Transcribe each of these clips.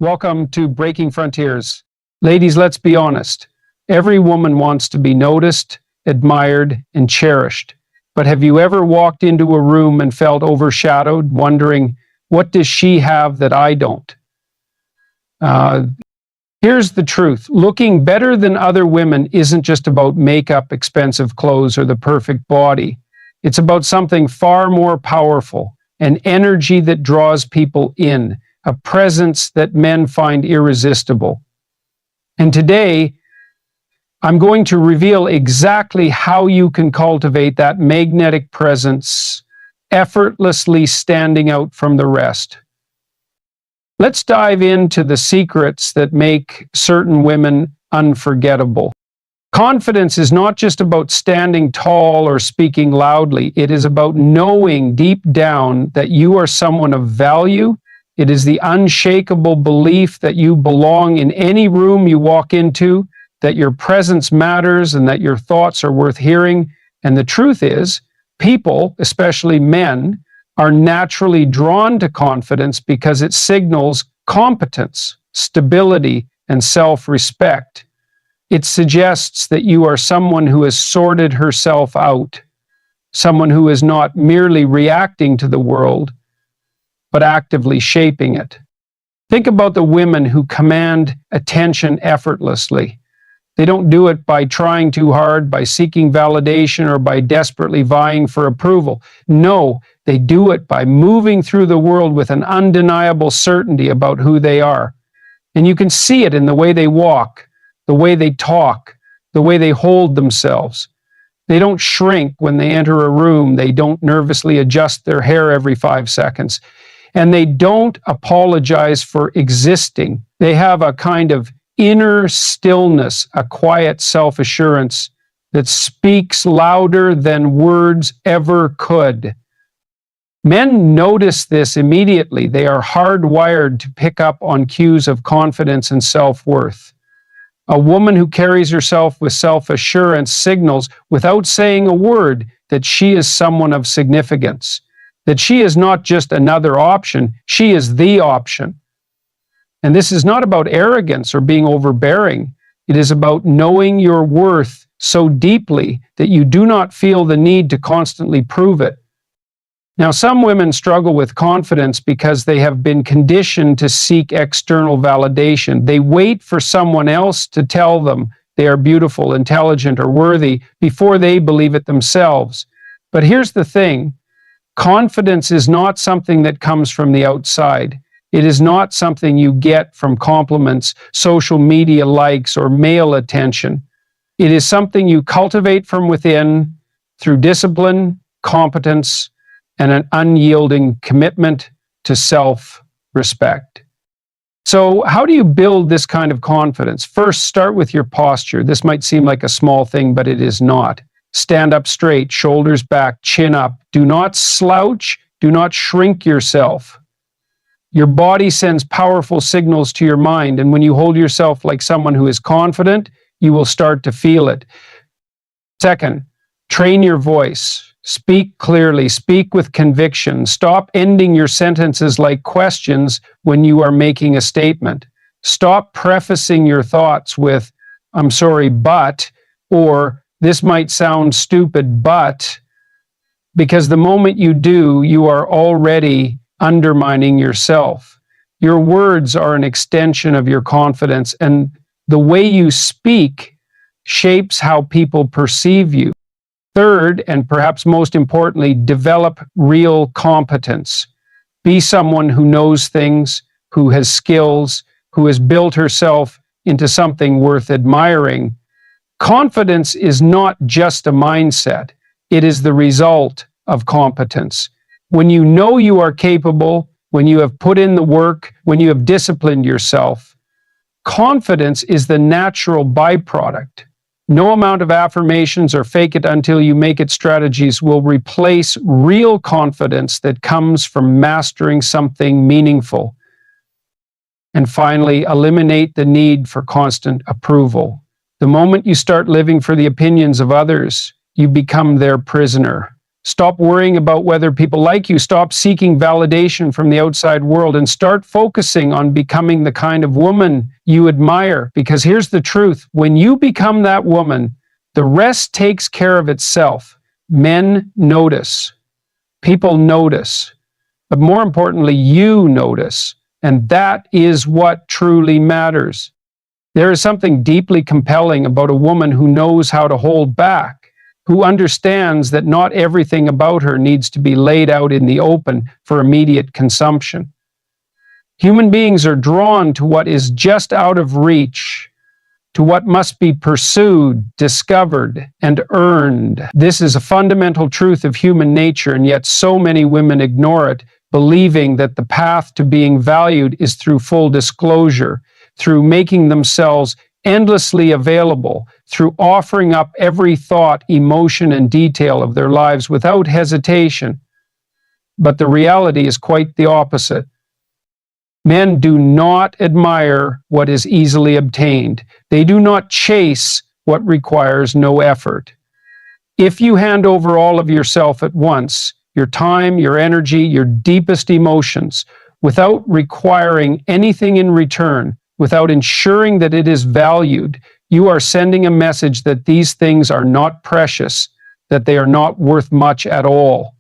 Welcome to Breaking Frontiers. Ladies, let's be honest. Every woman wants to be noticed, admired, and cherished. But have you ever walked into a room and felt overshadowed, wondering, what does she have that I don't? Here's the truth. Looking better than other women isn't just about makeup, expensive clothes, or the perfect body. It's about something far more powerful, an energy that draws people in, a presence that men find irresistible. And today, I'm going to reveal exactly how you can cultivate that magnetic presence, effortlessly standing out from the rest. Let's dive into the secrets that make certain women unforgettable. Confidence is not just about standing tall or speaking loudly. It is about knowing deep down that you are someone of value. It is the unshakable belief that you belong in any room you walk into, that your presence matters and that your thoughts are worth hearing. And the truth is, people, especially men, are naturally drawn to confidence because it signals competence, stability, and self-respect. It suggests that you are someone who has sorted herself out, someone who is not merely reacting to the world, but actively shaping it. Think about the women who command attention effortlessly. They don't do it by trying too hard, by seeking validation, or by desperately vying for approval. No, they do it by moving through the world with an undeniable certainty about who they are. And you can see it in the way they walk, the way they talk, the way they hold themselves. They don't shrink when they enter a room. They don't nervously adjust their hair every 5 seconds. And they don't apologize for existing. They have a kind of inner stillness, a quiet self-assurance that speaks louder than words ever could. Men notice this immediately. They are hardwired to pick up on cues of confidence and self-worth. A woman who carries herself with self-assurance signals, without saying a word, that she is someone of significance, that she is not just another option, she is the option. And this is not about arrogance or being overbearing. It is about knowing your worth so deeply that you do not feel the need to constantly prove it. Now, some women struggle with confidence because they have been conditioned to seek external validation. They wait for someone else to tell them they are beautiful, intelligent, or worthy before they believe it themselves. But here's the thing. Confidence is not something that comes from the outside. It is not something you get from compliments, social media likes, or male attention. It is something you cultivate from within through discipline, competence, and an unyielding commitment to self-respect. So how do you build this kind of confidence? First, start with your posture. This might seem like a small thing, but it is not. Stand up straight, shoulders back, chin up. Do not slouch. Do not shrink yourself. Your body sends powerful signals to your mind, and when you hold yourself like someone who is confident, you will start to feel it. Second, train your voice. Speak clearly, speak with conviction. Stop ending your sentences like questions when you are making a statement. Stop prefacing your thoughts with, "I'm sorry, but," or "this might sound stupid, but," because the moment you do, you are already undermining yourself. Your words are an extension of your confidence, and the way you speak shapes how people perceive you. Third, and perhaps most importantly, develop real competence. Be someone who knows things, who has skills, who has built herself into something worth admiring. Confidence is not just a mindset. It is the result of competence. When you know you are capable, when you have put in the work, when you have disciplined yourself, confidence is the natural byproduct. No amount of affirmations or fake it until you make it strategies will replace real confidence that comes from mastering something meaningful. And finally, eliminate the need for constant approval. The moment you start living for the opinions of others, you become their prisoner. Stop worrying about whether people like you. Stop seeking validation from the outside world and start focusing on becoming the kind of woman you admire. Because here's the truth. When you become that woman, the rest takes care of itself. Men notice. People notice. But more importantly, you notice. And that is what truly matters. There is something deeply compelling about a woman who knows how to hold back, who understands that not everything about her needs to be laid out in the open for immediate consumption. Human beings are drawn to what is just out of reach, to what must be pursued, discovered, and earned. This is a fundamental truth of human nature, and yet so many women ignore it, believing that the path to being valued is through full disclosure, through making themselves endlessly available, through offering up every thought, emotion, and detail of their lives without hesitation. But the reality is quite the opposite. Men do not admire what is easily obtained. They do not chase what requires no effort. If you hand over all of yourself at once, your time, your energy, your deepest emotions, without requiring anything in return, without ensuring that it is valued, you are sending a message that these things are not precious, that they are not worth much at all.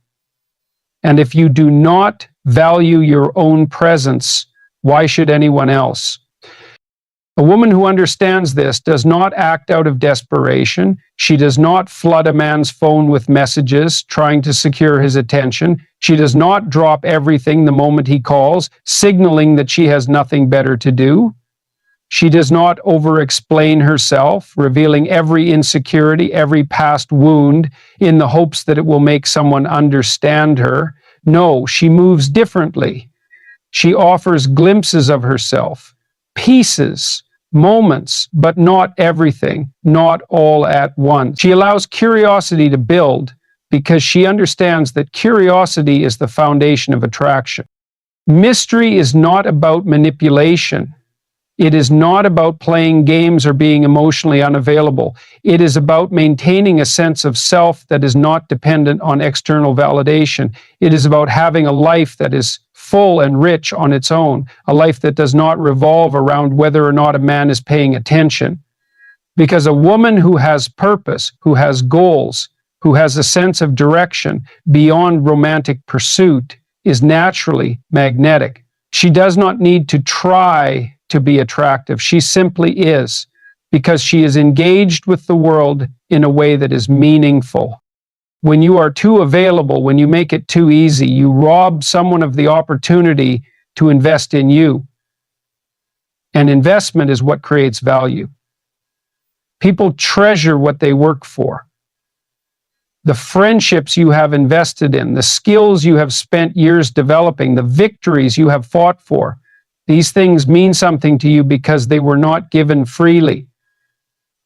And if you do not value your own presence, why should anyone else? A woman who understands this does not act out of desperation. She does not flood a man's phone with messages trying to secure his attention. She does not drop everything the moment he calls, signaling that she has nothing better to do. She does not over-explain herself, revealing every insecurity, every past wound, in the hopes that it will make someone understand her. No, she moves differently. She offers glimpses of herself, pieces, moments, but not everything, not all at once. She allows curiosity to build because she understands that curiosity is the foundation of attraction. Mystery is not about manipulation. It is not about playing games or being emotionally unavailable. It is about maintaining a sense of self that is not dependent on external validation. It is about having a life that is full and rich on its own, a life that does not revolve around whether or not a man is paying attention. Because a woman who has purpose, who has goals, who has a sense of direction beyond romantic pursuit is naturally magnetic. She does not need to try to be attractive. She simply is, because she is engaged with the world in a way that is meaningful. When you are too available, when you make it too easy, you rob someone of the opportunity to invest in you. And investment is what creates value. People treasure what they work for. The friendships you have invested in, the skills you have spent years developing, the victories you have fought for, these things mean something to you because they were not given freely.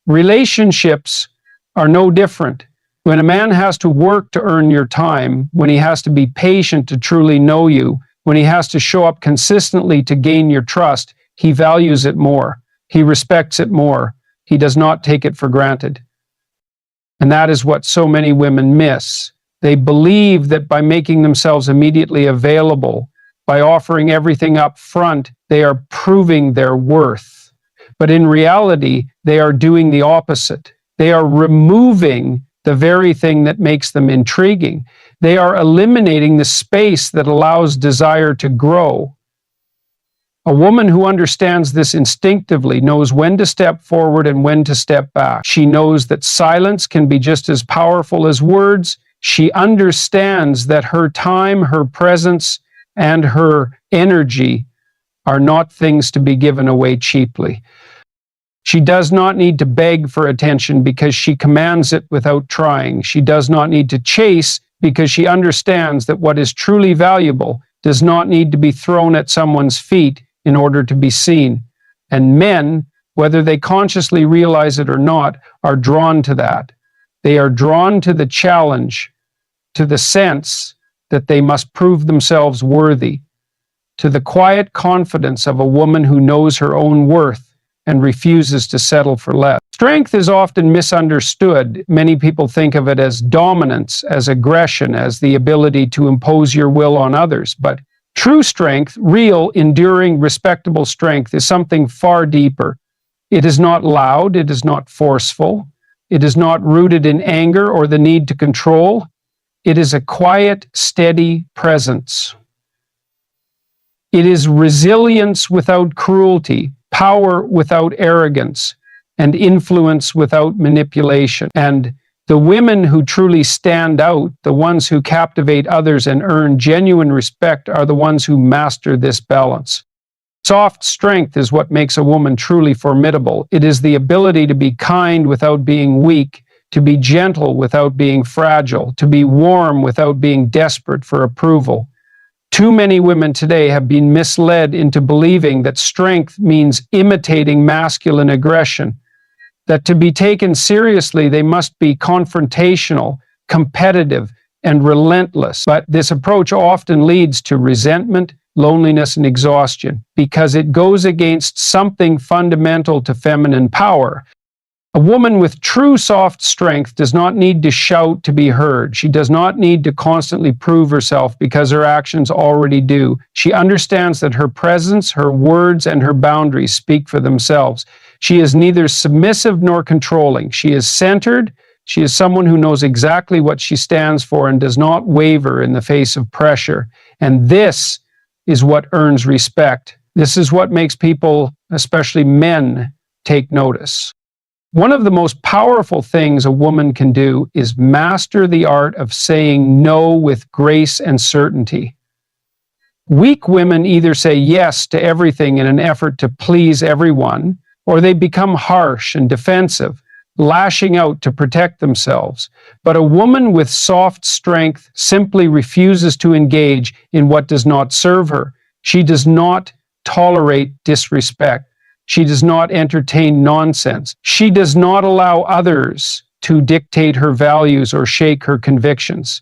Relationships are no different. When a man has to work to earn your time, when he has to be patient to truly know you, when he has to show up consistently to gain your trust, he values it more. He respects it more. He does not take it for granted. And that is what so many women miss. They believe that by making themselves immediately available, by offering everything up front, they are proving their worth. But in reality, they are doing the opposite. They are removing the very thing that makes them intriguing. They are eliminating the space that allows desire to grow. A woman who understands this instinctively knows when to step forward and when to step back. She knows that silence can be just as powerful as words. She understands that her time, her presence, and her energy are not things to be given away cheaply. She does not need to beg for attention because she commands it without trying. She does not need to chase because she understands that what is truly valuable does not need to be thrown at someone's feet in order to be seen. And men, whether they consciously realize it or not, are drawn to that. They are drawn to the challenge, to the sense that they must prove themselves worthy, to the quiet confidence of a woman who knows her own worth and refuses to settle for less. Strength is often misunderstood. Many people think of it as dominance, as aggression, as the ability to impose your will on others. But true strength, real, enduring, respectable strength, is something far deeper. It is not loud, it is not forceful, it is not rooted in anger or the need to control. It is a quiet, steady presence. It is resilience without cruelty, power without arrogance, and influence without manipulation. And the women who truly stand out, the ones who captivate others and earn genuine respect, are the ones who master this balance. Soft strength is what makes a woman truly formidable. It is the ability to be kind without being weak, to be gentle without being fragile, to be warm without being desperate for approval. Too many women today have been misled into believing that strength means imitating masculine aggression, that to be taken seriously, they must be confrontational, competitive, and relentless. But this approach often leads to resentment, loneliness, and exhaustion because it goes against something fundamental to feminine power. A woman with true soft strength does not need to shout to be heard. She does not need to constantly prove herself because her actions already do. She understands that her presence, her words, and her boundaries speak for themselves. She is neither submissive nor controlling. She is centered. She is someone who knows exactly what she stands for and does not waver in the face of pressure. And this is what earns respect. This is what makes people, especially men, take notice. One of the most powerful things a woman can do is master the art of saying no with grace and certainty. Weak women either say yes to everything in an effort to please everyone, or they become harsh and defensive, lashing out to protect themselves. But a woman with soft strength simply refuses to engage in what does not serve her. She does not tolerate disrespect. She does not entertain nonsense. She does not allow others to dictate her values or shake her convictions.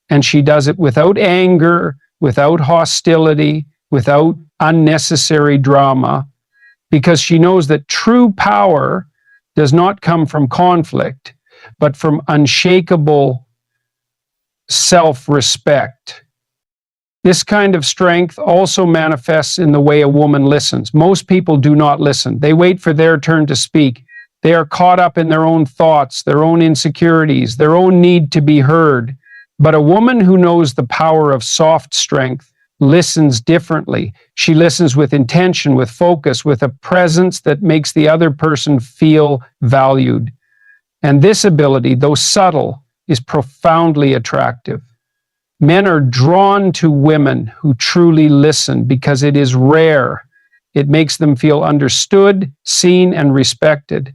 And she does it without anger, without hostility, without unnecessary drama, because she knows that true power does not come from conflict, but from unshakable self-respect. This kind of strength also manifests in the way a woman listens. Most people do not listen. They wait for their turn to speak. They are caught up in their own thoughts, their own insecurities, their own need to be heard. But a woman who knows the power of soft strength listens differently. She listens with intention, with focus, with a presence that makes the other person feel valued. And this ability, though subtle, is profoundly attractive. Men are drawn to women who truly listen because it is rare. It makes them feel understood, seen, and respected.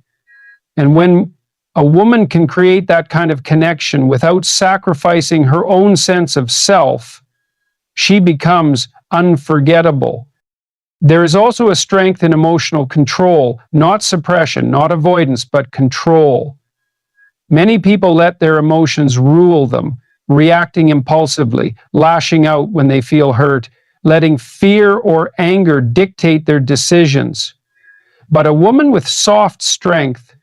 And when a woman can create that kind of connection without sacrificing her own sense of self, she becomes unforgettable. There is also a strength in emotional control, not suppression, not avoidance, but control. Many people let their emotions rule them, reacting impulsively, lashing out when they feel hurt, letting fear or anger dictate their decisions. But a woman with soft strength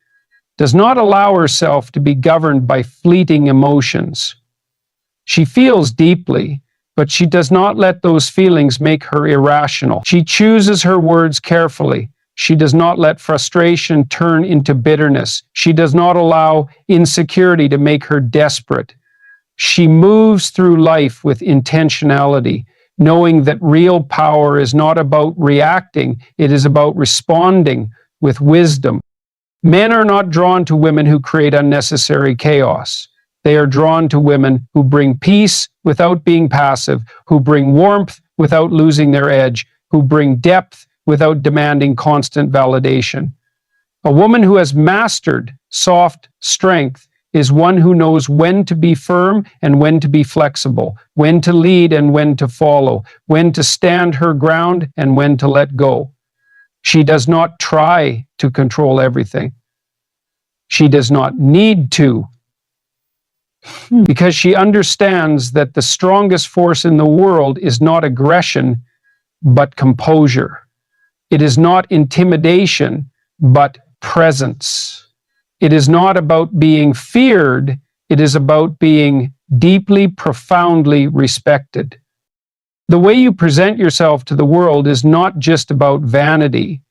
does not allow herself to be governed by fleeting emotions. She feels deeply, but she does not let those feelings make her irrational. She chooses her words carefully. She does not let frustration turn into bitterness. She does not allow insecurity to make her desperate. She moves through life with intentionality, knowing that real power is not about reacting, it is about responding with wisdom. Men are not drawn to women who create unnecessary chaos. They are drawn to women who bring peace without being passive, who bring warmth without losing their edge, who bring depth without demanding constant validation. A woman who has mastered soft strength is one who knows when to be firm and when to be flexible, when to lead and when to follow, when to stand her ground and when to let go. She does not try to control everything. She does not need to, because she understands that the strongest force in the world is not aggression, but composure. It is not intimidation, but presence. It is not about being feared. It is about being deeply, profoundly respected. The way you present yourself to the world is not just about vanity.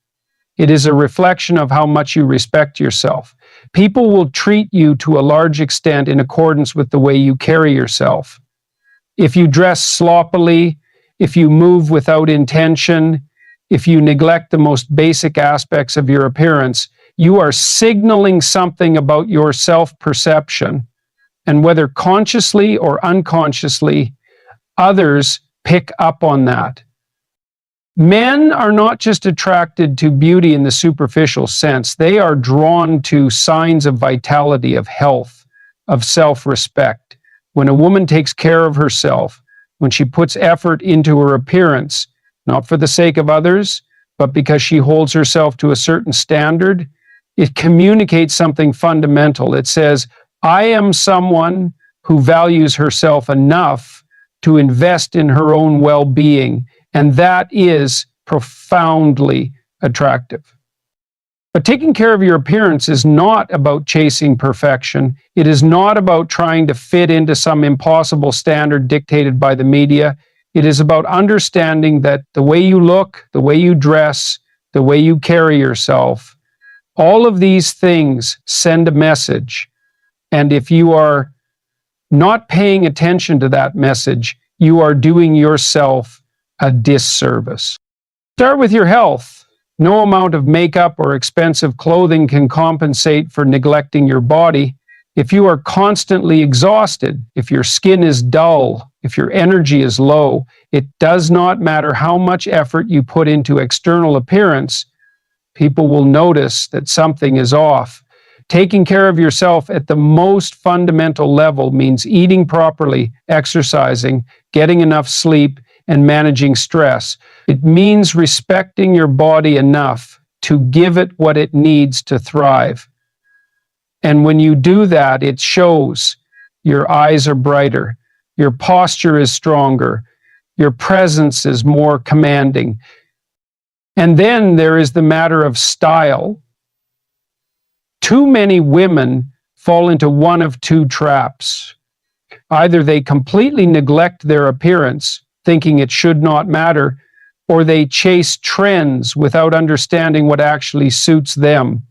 It is a reflection of how much you respect yourself. People will treat you to a large extent in accordance with the way you carry yourself. If you dress sloppily, if you move without intention, if you neglect the most basic aspects of your appearance, you are signaling something about your self-perception. And whether consciously or unconsciously, others pick up on that. Men are not just attracted to beauty in the superficial sense. They are drawn to signs of vitality, of health, of self-respect. When a woman takes care of herself, when she puts effort into her appearance, not for the sake of others, but because she holds herself to a certain standard, it communicates something fundamental. It says, I am someone who values herself enough to invest in her own well-being, and that is profoundly attractive. But taking care of your appearance is not about chasing perfection. It is not about trying to fit into some impossible standard dictated by the media. It is about understanding that the way you look, the way you dress, the way you carry yourself, all of these things send a message. And if you are not paying attention to that message, you are doing yourself a disservice. Start with your health. No amount of makeup or expensive clothing can compensate for neglecting your body. If you are constantly exhausted, if your skin is dull, if your energy is low, it does not matter how much effort you put into external appearance, people will notice that something is off. Taking care of yourself at the most fundamental level means eating properly, exercising, getting enough sleep, and managing stress. It means respecting your body enough to give it what it needs to thrive. And when you do that, it shows. Your eyes are brighter, your posture is stronger, your presence is more commanding. And then there is the matter of style. Too many women fall into one of two traps. Either they completely neglect their appearance, thinking it should not matter, or they chase trends without understanding what actually suits them.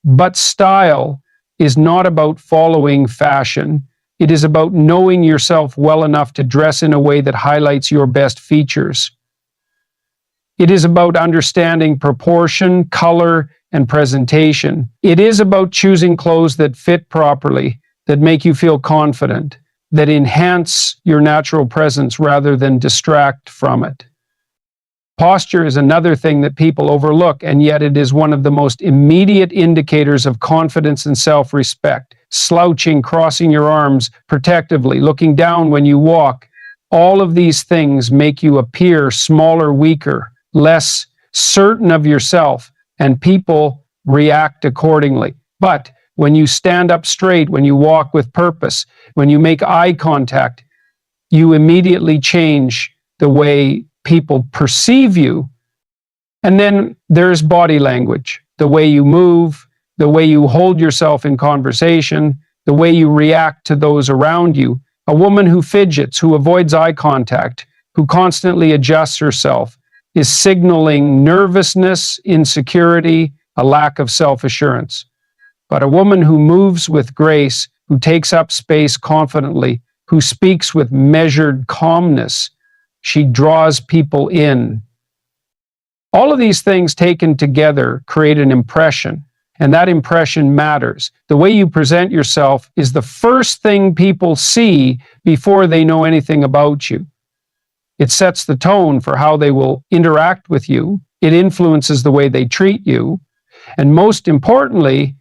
But style is not about following fashion. It is about knowing yourself well enough to dress in a way that highlights your best features. It is about understanding proportion, color, and presentation. It is about choosing clothes that fit properly, that make you feel confident, that enhance your natural presence rather than distract from it. Posture is another thing that people overlook, and yet it is one of the most immediate indicators of confidence and self-respect. Slouching, crossing your arms protectively, looking down when you walk. All of these things make you appear smaller, weaker, less certain of yourself, and people react accordingly. But when you stand up straight, when you walk with purpose, when you make eye contact, you immediately change the way people perceive you. And then there's body language, the way you move, the way you hold yourself in conversation, the way you react to those around you. A woman who fidgets, who avoids eye contact, who constantly adjusts herself, is signaling nervousness, insecurity, a lack of self-assurance. But a woman who moves with grace, who takes up space confidently, who speaks with measured calmness, she draws people in. All of these things taken together create an impression, and that impression matters. The way you present yourself is the first thing people see before they know anything about you. It sets the tone for how they will interact with you. It influences the way they treat you. And most importantly,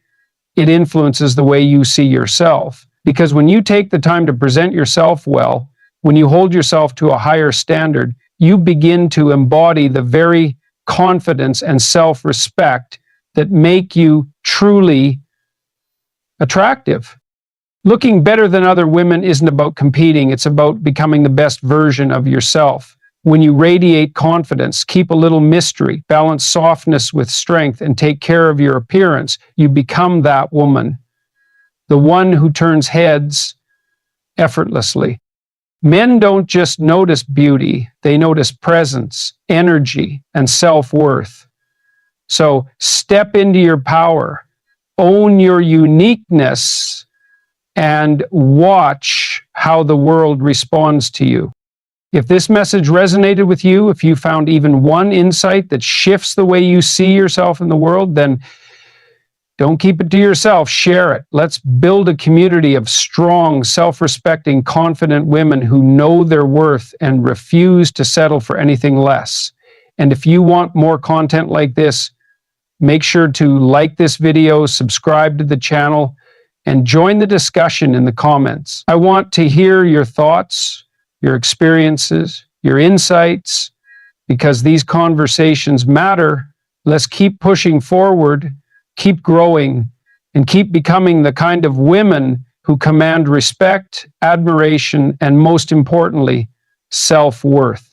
it influences the way you see yourself. Because when you take the time to present yourself well, when you hold yourself to a higher standard, you begin to embody the very confidence and self-respect that make you truly attractive. Looking better than other women isn't about competing. It's about becoming the best version of yourself. When you radiate confidence, keep a little mystery, balance softness with strength, and take care of your appearance, you become that woman, the one who turns heads effortlessly. Men don't just notice beauty, they notice presence, energy, and self-worth. So step into your power, own your uniqueness, and watch how the world responds to you. If this message resonated with you, if you found even one insight that shifts the way you see yourself in the world, then don't keep it to yourself, share it. Let's build a community of strong, self-respecting, confident women who know their worth and refuse to settle for anything less. And if you want more content like this, make sure to like this video, subscribe to the channel, and join the discussion in the comments. I want to hear your thoughts, your experiences, your insights, because these conversations matter. Let's keep pushing forward, keep growing, and keep becoming the kind of women who command respect, admiration, and most importantly, self-worth.